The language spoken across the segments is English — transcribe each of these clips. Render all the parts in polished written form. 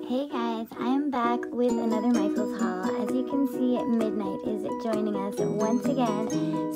Hey guys, I'm back with another Michael's haul. As you can see, Midnight is joining us once again.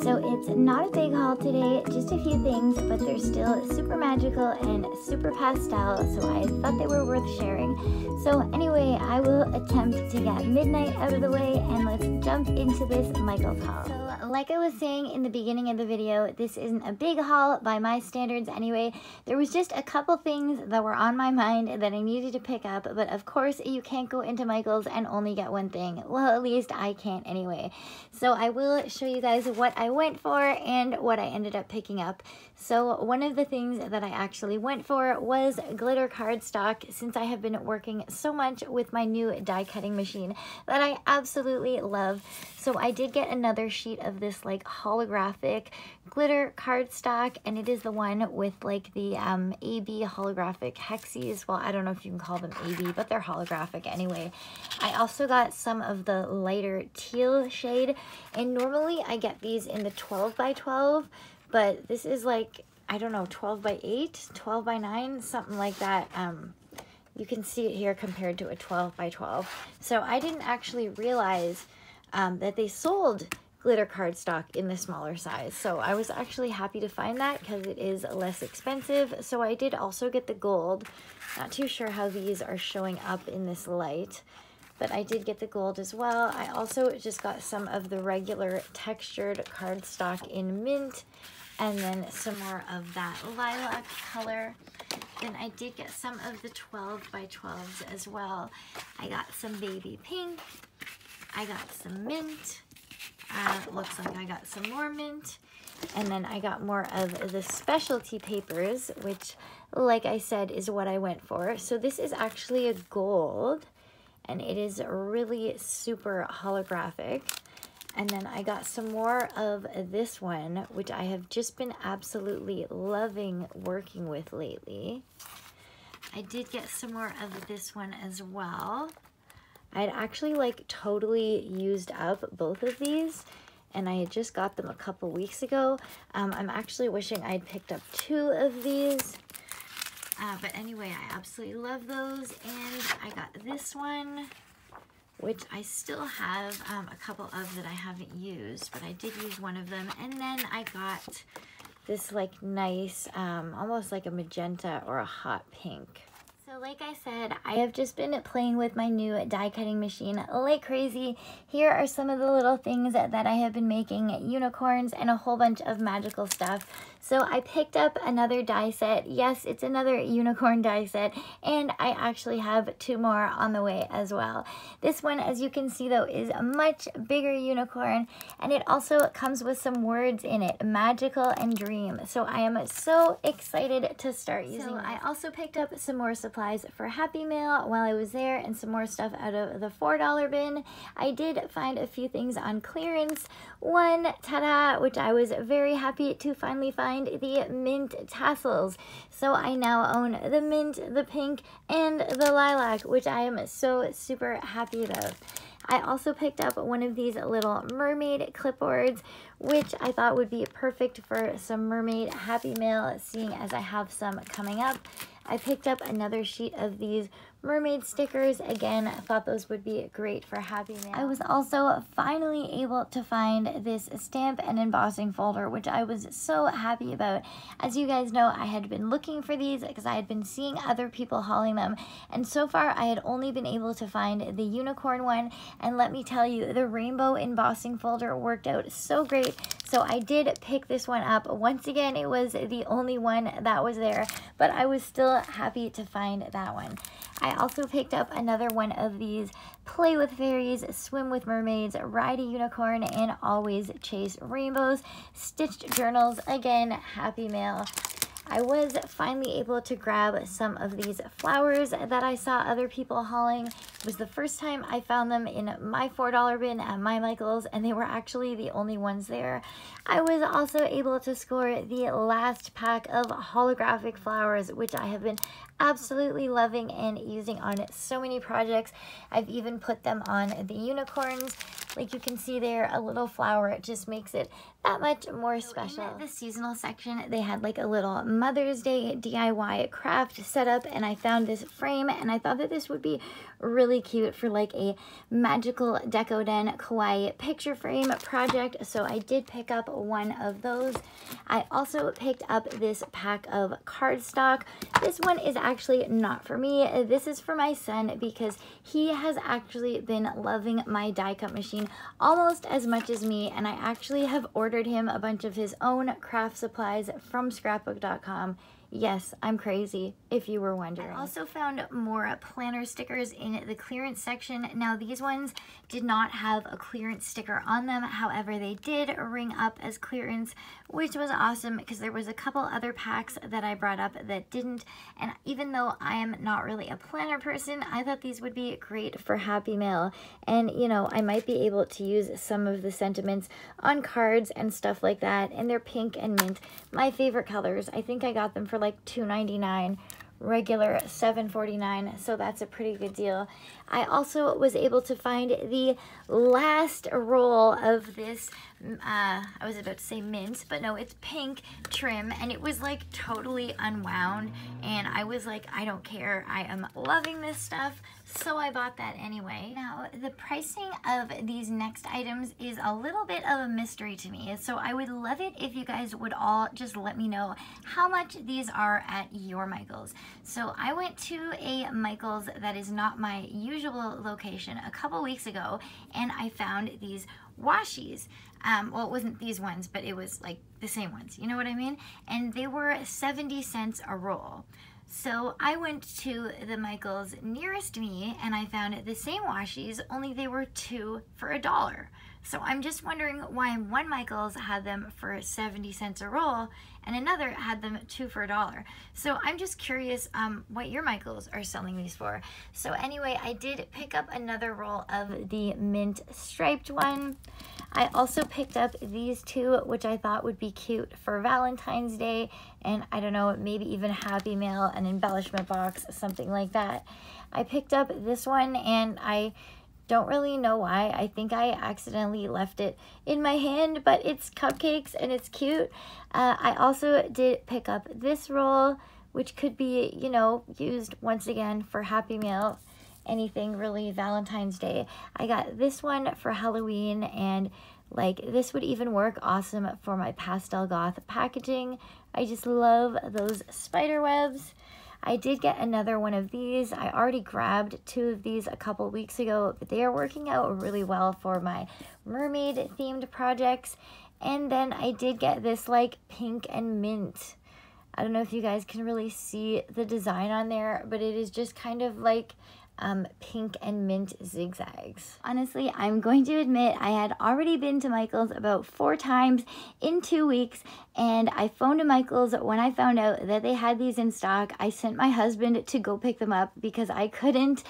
So it's not a big haul today, just a few things, but they're still super magical and super pastel, so I thought they were worth sharing. So anyway, I will attempt to get Midnight out of the way and let's jump into this Michael's haul. So like I was saying in the beginning of the video, this isn't a big haul by my standards anyway. There was just a couple things that were on my mind that I needed to pick up, but of course you can't go into Michael's and only get one thing. Well, at least I can't anyway. So I will show you guys what I went for and what I ended up picking up. So one of the things that I actually went for was glitter cardstock, since I have been working so much with my new die cutting machine that I absolutely love. So I did get another sheet of this like holographic glitter cardstock, and it is the one with like the AB holographic hexes. Well, I don't know if you can call them AB, but they're holographic anyway. I also got some of the lighter teal shade, and normally I get these in the 12 by 12, but this is like, I don't know, 12 by 8, 12 by 9, something like that. You can see it here compared to a 12 by 12. So I didn't actually realize that they sold glitter cardstock in the smaller size. So I was actually happy to find that because it is less expensive. So I did also get the gold. Not too sure how these are showing up in this light, but I did get the gold as well. I also just got some of the regular textured cardstock in mint, and then some more of that lilac color. Then I did get some of the 12 by 12s as well. I got some baby pink. I got some mint. Looks like I got some more mint. And then I got more of the specialty papers, which, like I said, is what I went for. So this is actually a gold, and it is really super holographic. And then I got some more of this one, which I have just been absolutely loving working with lately. I did get some more of this one as well. I had actually like totally used up both of these, and I had just got them a couple weeks ago. I'm actually wishing I'd picked up 2 of these. But anyway, I absolutely love those. And I got this one, which I still have a couple of that I haven't used, but I did use one of them. And then I got this like nice, almost like a magenta or a hot pink. So like I said, I have just been playing with my new die cutting machine like crazy. Here are some of the little things that I have been making: unicorns and a whole bunch of magical stuff. So I picked up another die set. Yes, it's another unicorn die set, and I actually have 2 more on the way as well. This one, as you can see though, is a much bigger unicorn, and it also comes with some words in it: magical and dream. So I am so excited to start using it. I also picked up some more supplies for Happy Mail while I was there, and some more stuff out of the $4 bin. I did find a few things on clearance. One, ta-da, which I was very happy to finally find, the mint tassels. So I now own the mint, the pink, and the lilac, which I am so super happy about. I also picked up one of these little mermaid clipboards, which I thought would be perfect for some mermaid Happy Mail, seeing as I have some coming up. I picked up another sheet of these mermaid stickers. Again, I thought those would be great for Happy Mail. I was also finally able to find this stamp and embossing folder, which I was so happy about. As you guys know, I had been looking for these because I had been seeing other people hauling them, and so far I had only been able to find the unicorn one, and let me tell you, the rainbow embossing folder worked out so great. So I did pick this one up. Once again, it was the only one that was there, but I was still happy to find that one. I also picked up another one of these Play with Fairies, Swim with Mermaids, Ride a Unicorn, and Always Chase Rainbows stitched journals. Again, Happy Mail. I was finally able to grab some of these flowers that I saw other people hauling. It was the first time I found them in my $4 bin at my Michael's, and they were actually the only ones there. I was also able to score the last pack of holographic flowers, which I have been absolutely loving and using on so many projects. I've even put them on the unicorns. like you can see there, a little flower. It just makes it that much more special. In the seasonal section, they had like a little Mother's Day DIY craft setup, and I found this frame, and I thought that this would be really cute for like a magical deco den kawaii picture frame project. So I did pick up one of those. I also picked up this pack of cardstock. This one is actually not for me. This is for my son because he has actually been loving my die cut machine almost as much as me, and I actually have ordered him a bunch of his own craft supplies from scrapbook.com. Yes, I'm crazy, if you were wondering. I also found more planner stickers in the clearance section. Now, these ones did not have a clearance sticker on them. However, they did ring up as clearance, which was awesome because there was a couple other packs that I brought up that didn't. And even though I am not really a planner person, I thought these would be great for Happy Mail. And, you know, I might be able to use some of the sentiments on cards and stuff like that. And they're pink and mint, my favorite colors. I think I got them for like $2.99, regular $7.49, so that's a pretty good deal. I also was able to find the last roll of this, I was about to say mint, but no, it's pink trim, and it was like totally unwound, and I was like, I don't care, I am loving this stuff, so I bought that anyway. Now, the pricing of these next items is a little bit of a mystery to me, so I would love it if you guys would all just let me know how much these are at your Michaels. So I went to a Michaels that is not my usual location a couple weeks ago, and I found these washi's. Well, it wasn't these ones, but it was like the same ones, you know what I mean? And they were 70 cents a roll. So I went to the Michaels nearest me and I found the same washi's, only they were 2 for $1. So I'm just wondering why one Michaels had them for 70 cents a roll and another had them 2 for $1. So I'm just curious what your Michaels are selling these for. So anyway, I did pick up another roll of the mint striped one. I also picked up these two, which I thought would be cute for Valentine's Day, and I don't know, maybe even Happy Mail, an embellishment box, something like that. I picked up this one, and I don't really know why. I think I accidentally left it in my hand, but it's cupcakes and it's cute. I also did pick up this roll, which could be, you know, used once again for Happy Mail, anything really Valentine's Day. I got this one for Halloween, and like this would even work awesome for my Pastel Goth packaging. I just love those spider webs. I did get another one of these. I already grabbed 2 of these a couple weeks ago, but they are working out really well for my mermaid themed projects. And then I did get this like pink and mint. I don't know if you guys can really see the design on there, but it is just kind of like pink and mint zigzags. Honestly, I'm going to admit I had already been to Michael's about 4 times in 2 weeks, and I phoned Michael's when I found out that they had these in stock. I sent my husband to go pick them up because I couldn't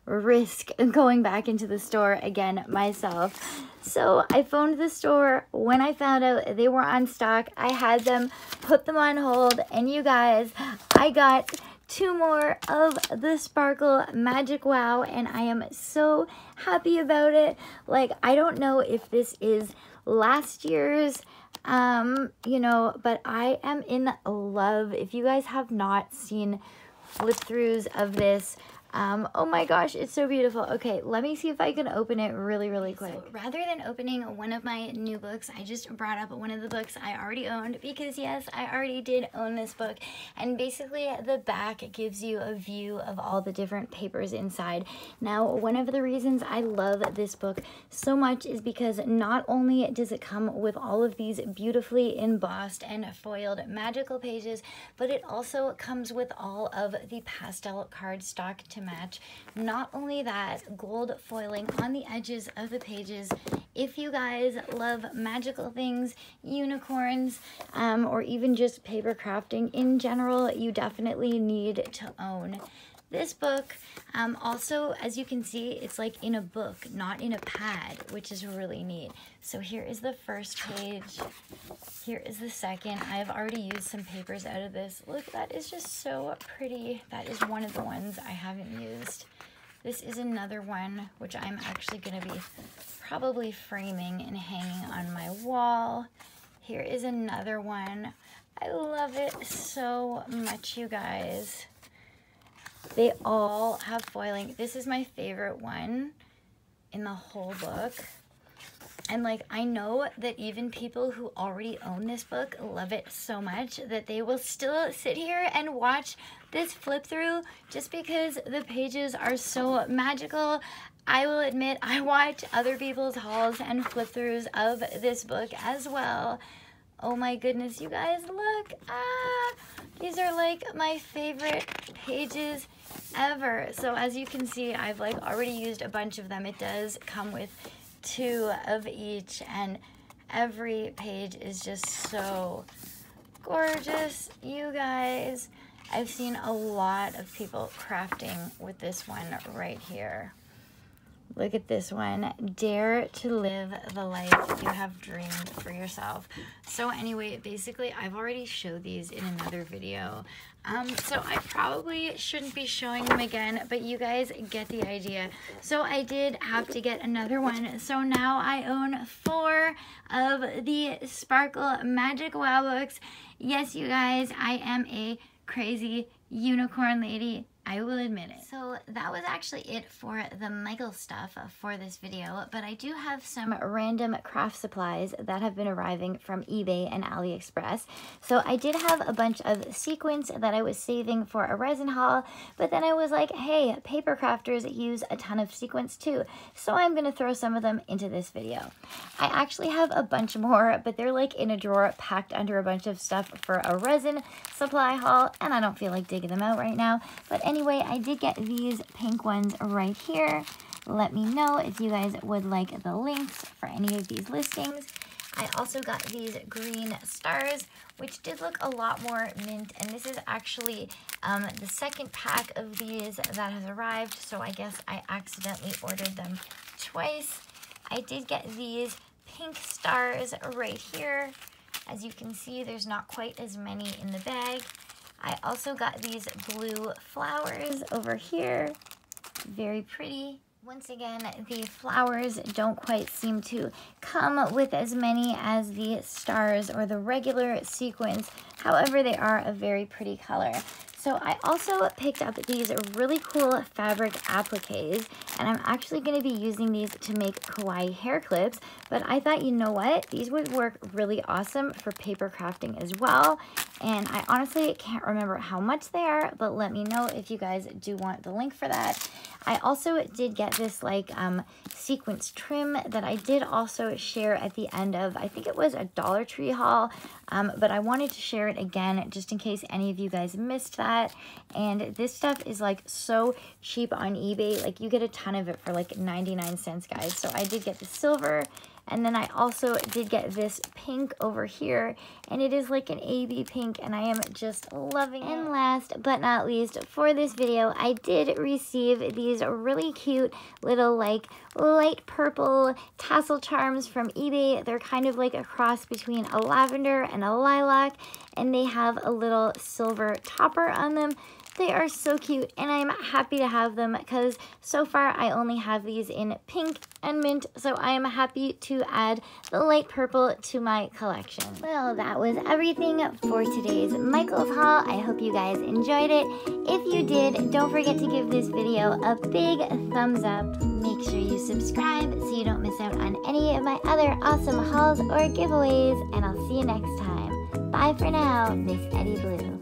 risk going back into the store again myself. So I phoned the store when I found out they were on stock. I had them, put them on hold, and you guys, I got 2 more of the Sparkle Magic Wow, and I am so happy about it. Like, I don't know if this is last year's, you know, but I am in love. If you guys have not seen flip throughs of this, oh my gosh, it's so beautiful. Okay, let me see if I can open it really quick. So rather than opening one of my new books, I just brought up one of the books I already owned because yes, I already did own this book. And basically the back gives you a view of all the different papers inside. Now, one of the reasons I love this book so much is because not only does it come with all of these beautifully embossed and foiled magical pages, but it also comes with all of the pastel cardstock to match. Not only that, gold foiling on the edges of the pages. If you guys love magical things, unicorns, or even just paper crafting in general, you definitely need to own this book. Also, as you can see, it's like in a book, not in a pad, which is really neat. So here is the first page. Here is the second. I've already used some papers out of this. Look, that is just so pretty. That is one of the ones I haven't used. This is another one which I'm actually going to be probably framing and hanging on my wall. Here is another one. I love it so much, you guys. They all have foiling. This is my favorite one in the whole book. And like, I know that even people who already own this book love it so much that they will still sit here and watch this flip through just because the pages are so magical. I will admit, I watch other people's hauls and flip throughs of this book as well. Oh my goodness, you guys, look. These are like my favorite pages ever. So as you can see, I've like already used a bunch of them. It does come with 2 of each, and every page is just so gorgeous, you guys. I've seen a lot of people crafting with this one right here. Look at this one. Dare to live the life you have dreamed for yourself. So anyway, basically, I've already showed these in another video. So I probably shouldn't be showing them again, but you guys get the idea. So I did have to get another one. So now I own 4 of the Sparkle Magic Wow books. Yes, you guys, I am a crazy unicorn lady. I will admit it. So that was actually it for the Michael stuff for this video, but I do have some random craft supplies that have been arriving from eBay and AliExpress. So I did have a bunch of sequins that I was saving for a resin haul, but then I was like, hey, paper crafters use a ton of sequins too, so I'm gonna throw some of them into this video. I actually have a bunch more, but they're like in a drawer packed under a bunch of stuff for a resin supply haul, and I don't feel like digging them out right now. But anyway, I did get these pink ones right here. Let me know if you guys would like the links for any of these listings. I also got these green stars, which did look a lot more mint, and this is actually the second pack of these that has arrived, so I guess I accidentally ordered them twice. I did get these pink stars right here. As you can see, there's not quite as many in the bag. I also got these blue flowers over here. Very pretty. Once again, the flowers don't quite seem to come with as many as the stars or the regular sequins. However, they are a very pretty color. So I also picked up these really cool fabric appliques, and I'm actually going to be using these to make kawaii hair clips, but I thought, you know what, these would work really awesome for paper crafting as well. And I honestly can't remember how much they are, but let me know if you guys do want the link for that. I also did get this like sequence trim that I did also share at the end of, I think it was a Dollar Tree haul, but I wanted to share it again just in case any of you guys missed that. And this stuff is like so cheap on eBay. Like you get a ton of it for like 99 cents, guys. So I did get the silver. And then I also did get this pink over here, and it is like an AB pink, and I am just loving it. And last but not least, for this video, I did receive these really cute little like light purple tassel charms from eBay. They're kind of like a cross between a lavender and a lilac, and they have a little silver topper on them. They are so cute, and I'm happy to have them because so far I only have these in pink and mint, so I am happy to add the light purple to my collection. Well, that was everything for today's Michael's haul. I hope you guys enjoyed it. If you did, don't forget to give this video a big thumbs up. Make sure you subscribe so you don't miss out on any of my other awesome hauls or giveaways, and I'll see you next time. Bye for now, Miss Eddie Blue.